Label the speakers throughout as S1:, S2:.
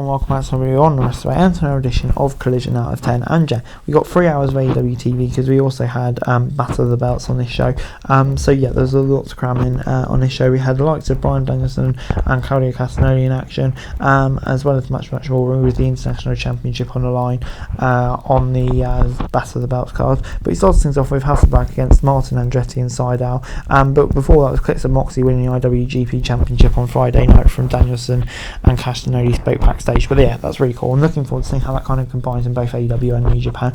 S1: and welcome back to a on the rest of our another edition of Collision Out of 10. And yeah, we got 3 hours of AEW TV because we also had Battle of the Belts on this show. So yeah, there's a lot to cram in on this show. We had the likes of Bryan Danielson and Claudio Castagnoli in action, as well as much more with the International Championship on the line on the Battle of the Belts card. But he starts things off with Hasselback against Martin Andretti and Seidel. But before that was clips of Moxley winning the IWGP Championship on Friday night from Danielson and Castagnoli spoke backstage. But yeah, that's really cool. I'm looking forward to seeing how that kind of combines in both AEW and New Japan.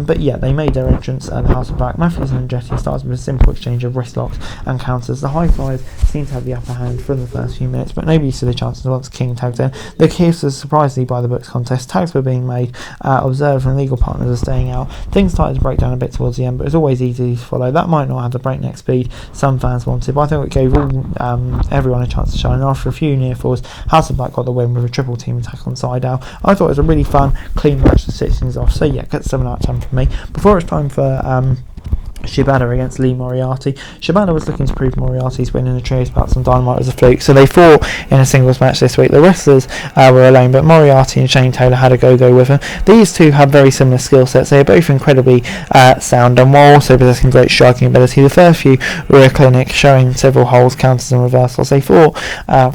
S1: But yeah, they made their entrance at the House of Black. Matthews and Andretti starts with a simple exchange of wrist locks and counters. The High Flyers seem to have the upper hand for the first few minutes, but nobody stood a chance once King tagged in. The Kiss was surprisingly by the books contest. Tags were being made, observed and legal partners are staying out. Things started to break down a bit towards the end, but it was always easy to follow. That might not have the breakneck speed some fans wanted, but I think it gave everyone a chance to shine. After a few near falls, House of Black got the win with a triple team attack on Seidel. I thought it was a really fun, clean match to sit things off. So yeah, get 7 out of 10 from me. Before it's time for Shibata against Lee Moriarty. Shibata was looking to prove Moriarty's win in the trios bouts on Dynamite was a fluke, so they fought in a singles match this week. The wrestlers were alone, but Moriarty and Shane Taylor had a go with him. These two have very similar skill sets. They are both incredibly sound and while also possessing great striking ability. The first few were a clinic, showing several holds, counters and reversals. They fought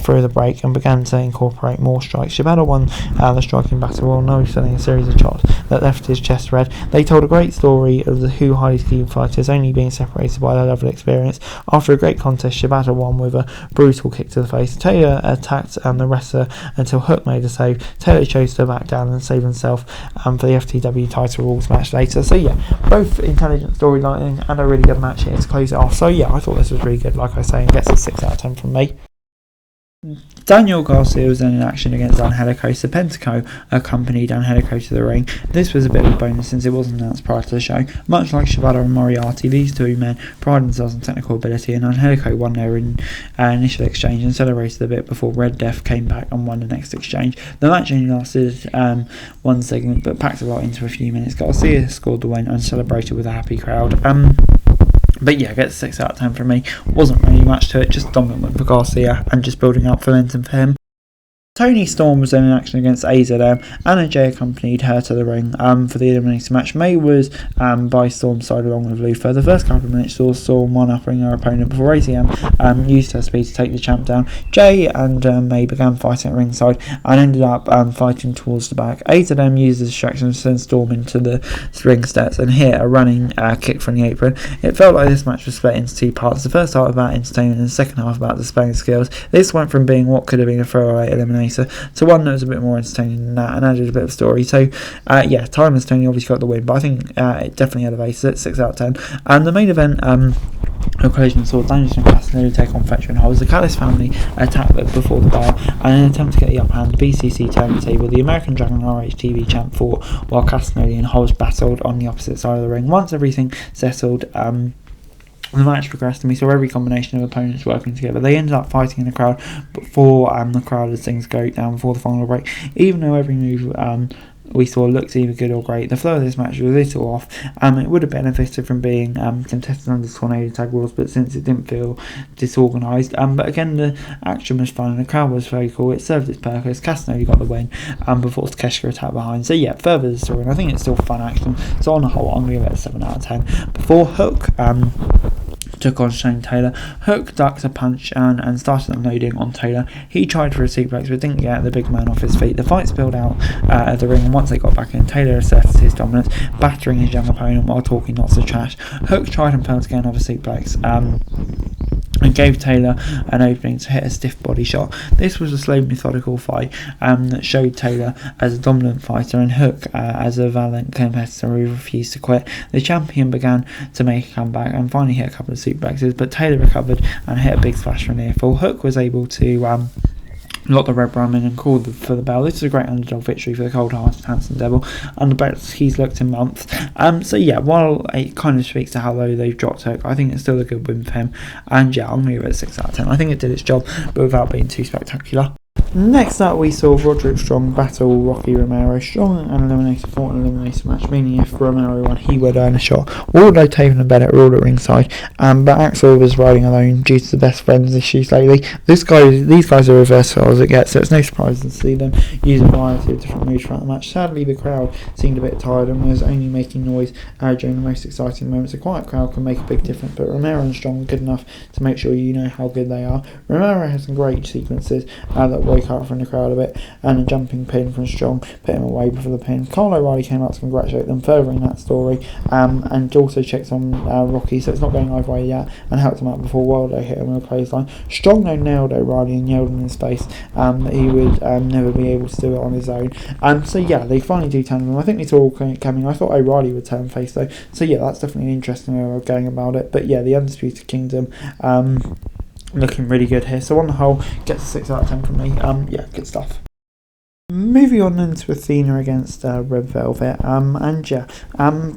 S1: through the break and began to incorporate more strikes. Shibata won the striking battle while no selling a series of chops that left his chest red. They told a great story of the two highly skilled fighters only being separated by their level of experience. After a great contest, Shibata won with a brutal kick to the face. Taylor attacked the wrestler until Hook made a save. Taylor chose to back down and save himself for the FTW title rules match later. So yeah, both intelligent storylining and a really good match here to close it off. So yeah, I thought this was really good, like I say, and gets a 6 out of 10 from me. Daniel Garcia was then in action against Angelico. So Pentaco accompanied Angelico to the ring. This was a bit of a bonus since it wasn't announced prior to the show. Much like Shibata and Moriarty, these two men pride themselves on technical ability, and Angelico won their initial exchange and celebrated a bit before Red Death came back and won the next exchange. The match only lasted 1 segment but packed a lot into a few minutes. Garcia scored the win and celebrated with a happy crowd. But yeah, gets 6 out of 10 from me. Wasn't really much to it, just dominant win for Garcia and just building up momentum for him. Toni Storm was then in action against AZM. Anna Jay accompanied her to the ring for the elimination match. May was by Storm's side along with Luther. The first couple of minutes saw Storm one-upping her opponent before AZM used her speed to take the champ down. Jay and May began fighting at ringside and ended up fighting towards the back. AZM used the distraction to send Storm into the ring steps and hit a running kick from the apron. It felt like this match was split into 2 parts. The first half about entertainment and the second half about displaying skills. This went from being what could have been a throwaway elimination to one that was a bit more entertaining than that and added a bit of story. So yeah, Timeless Tony obviously got the win, but I think it definitely elevates it. 6 out of 10. And the main event of Collision saw Danielson and Castagnoli take on Fletcher and Holmes. The Callis family attacked before the bell, and in an attempt to get the upper hand, BCC turned the table. The American Dragon RH TV champ fought while Castagnoli and Holmes battled on the opposite side of the ring. Once everything settled, the match progressed and we saw every combination of opponents working together. They ended up fighting in the crowd before the crowd as things go down before the final break. Even though every move we saw looked either good or great, the flow of this match was a little off. It would have benefited from being contested under Tornado Tag Rules, but since it didn't feel disorganised. But again, the action was fun and the crowd was very cool. It served its purpose. Castagnoli got the win before Takeshita attacked behind. So yeah, further the story, and I think it's still fun action. So on the whole, I'm going to give it a 7 out of 10. Before Hook took on Shane Taylor, Hook ducked a punch and started unloading on Taylor. He tried for a suplex but didn't get the big man off his feet. The fight spilled out of the ring, and once they got back in, Taylor asserted his dominance, battering his young opponent while talking lots of trash. Hook tried and failed to get another suplex and gave Taylor an opening to hit a stiff body shot. This was a slow, methodical fight that showed Taylor as a dominant fighter and Hook as a valiant competitor who refused to quit. The champion began to make a comeback and finally hit a couple of suplexes, but Taylor recovered and hit a big splash from near fall. Hook was able to lock the Red Rum in and called for the bell. This is a great underdog victory for the cold-hearted Handsome Devil and the best he's looked in months. So yeah, while it kind of speaks to how low they've dropped Hook, I think it's still a good win for him. And yeah, I'm going to give it a 6 out of 10. I think it did its job, but without being too spectacular. Next up, we saw Roderick Strong battle Rocky Romero. Strong and eliminated fought an elimination match, meaning if Romero won, he would earn a shot. Although Taven and Bennett were all at ringside, but Axel was riding alone due to the best friends issues lately. These guys are as versatile as it gets, so it's no surprise to see them use a variety of different moves throughout the match. Sadly, the crowd seemed a bit tired and was only making noise during the most exciting moments. A quiet crowd can make a big difference, but Romero and Strong are good enough to make sure you know how good they are. Romero has some great sequences that wake up from the crowd a bit, and a jumping pin from Strong put him away before the pin. Kyle O'Reilly came out to congratulate them, furthering that story, and also checked on Rocky, so it's not going either way yet, and helped him out before Wilder hit him with a clothesline. Strong though nailed O'Reilly and yelled in his face that he would never be able to do it on his own. So yeah, they finally do turn him. I think it's all coming. I thought O'Reilly would turn face though, so yeah, that's definitely an interesting way of going about it. But yeah, the Undisputed Kingdom looking really good here. So on the whole, gets a 6 out of 10 from me. Yeah, good stuff. Moving on into Athena against Red Velvet, and yeah,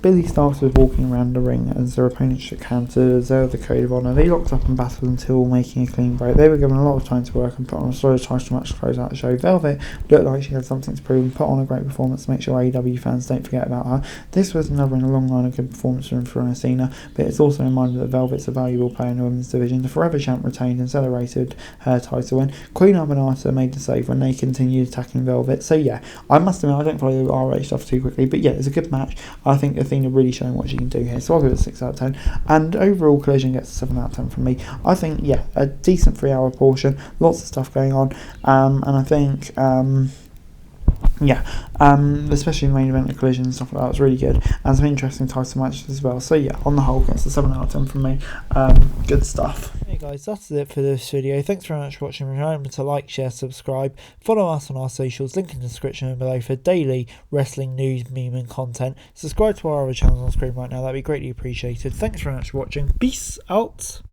S1: Billy Starks was walking around the ring as their opponent shook hands to observe the code of honour. They locked up and battled until making a clean break. They were given a lot of time to work and put on a slow title match to close out the show. Velvet looked like she had something to prove and put on a great performance to make sure AEW fans don't forget about her. This was another in a long line of good performances from Athena, but it's also a reminder that Velvet's a valuable player in the women's division. The Forever Champ retained and celebrated her title win. Queen Aminata made the save when they continued attacking Velvet. So yeah, I must admit I don't follow the RH stuff too quickly, but yeah, it's a good match. I think Athena really showing what she can do here, so I'll give it a 6 out of 10. And overall, Collision gets a 7 out of 10 from me. I think yeah, a decent 3-hour portion, lots of stuff going on, and I think yeah, especially the main event of Collision and stuff like that was really good, and some interesting title matches as well. So yeah, on the whole, gets a 7 out of 10 from me. Good stuff. Hey guys, that's it for this video. Thanks very much for watching. Remember to like, share, subscribe, follow us on our socials, link in the description below for daily wrestling news, meme and content. Subscribe to our other channels on screen right now, that'd be greatly appreciated. Thanks very much for watching. Peace out.